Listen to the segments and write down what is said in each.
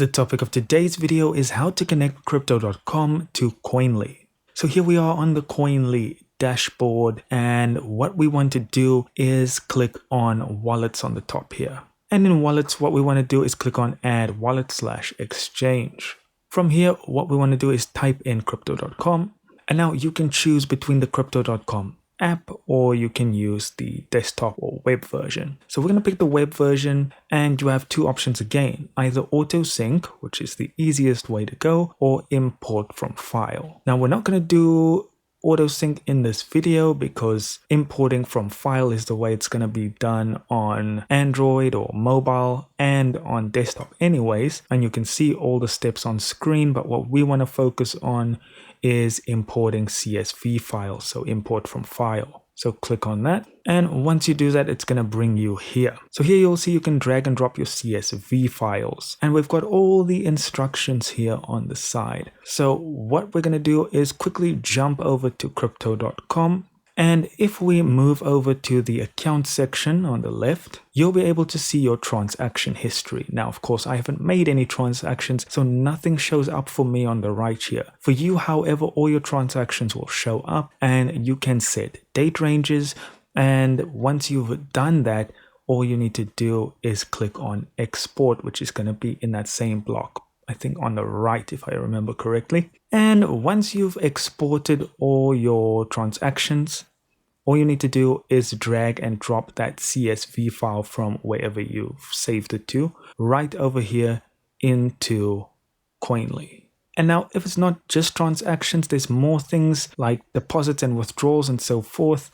The topic of today's video is how to connect crypto.com to Koinly. So here we are on the Koinly dashboard, and what we want to do is click on wallets on the top here. And in wallets, what we want to do is click on add wallet/exchange. From here, what we want to do is type in crypto.com, and now you can choose between the crypto.com app or you can use the desktop or web version. So we're going to pick the web version, and you have two options again, either auto sync, which is the easiest way to go, or import from file. Now we're not going to do auto sync in this video because importing from file is the way it's going to be done on Android or mobile and on desktop anyways, and you can see all the steps on screen. But what we want to focus on is importing CSV files, so import from file. So click on that, and once you do that, it's going to bring you here. So here you'll see you can drag and drop your CSV files, and we've got all the instructions here on the side. So what we're going to do is quickly jump over to crypto.com, and if we move over to the account section on the left, you'll be able to see your transaction history. Now, of course, I haven't made any transactions, so nothing shows up for me on the right here. For you, however, all your transactions will show up, and you can set date ranges. And once you've done that, all you need to do is click on export, which is going to be in that same block, I think on the right, if I remember correctly. And once you've exported all your transactions, all you need to do is drag and drop that CSV file from wherever you've saved it to right over here into Koinly. And now, if it's not just transactions, there's more things like deposits and withdrawals and so forth.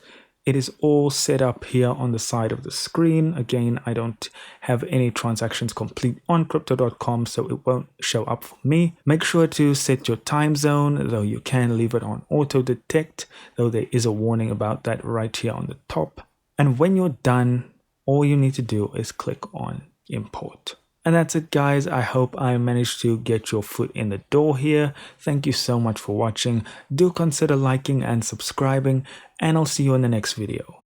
It is all set up here on the side of the screen. Again, I don't have any transactions complete on crypto.com, so it won't show up for me. Make sure to set your time zone, though you can leave it on auto detect, though there is a warning about that right here on the top. And when you're done, all you need to do is click on import. And that's it, guys. I hope I managed to get your foot in the door here. Thank you so much for watching. Do consider liking and subscribing, and I'll see you in the next video.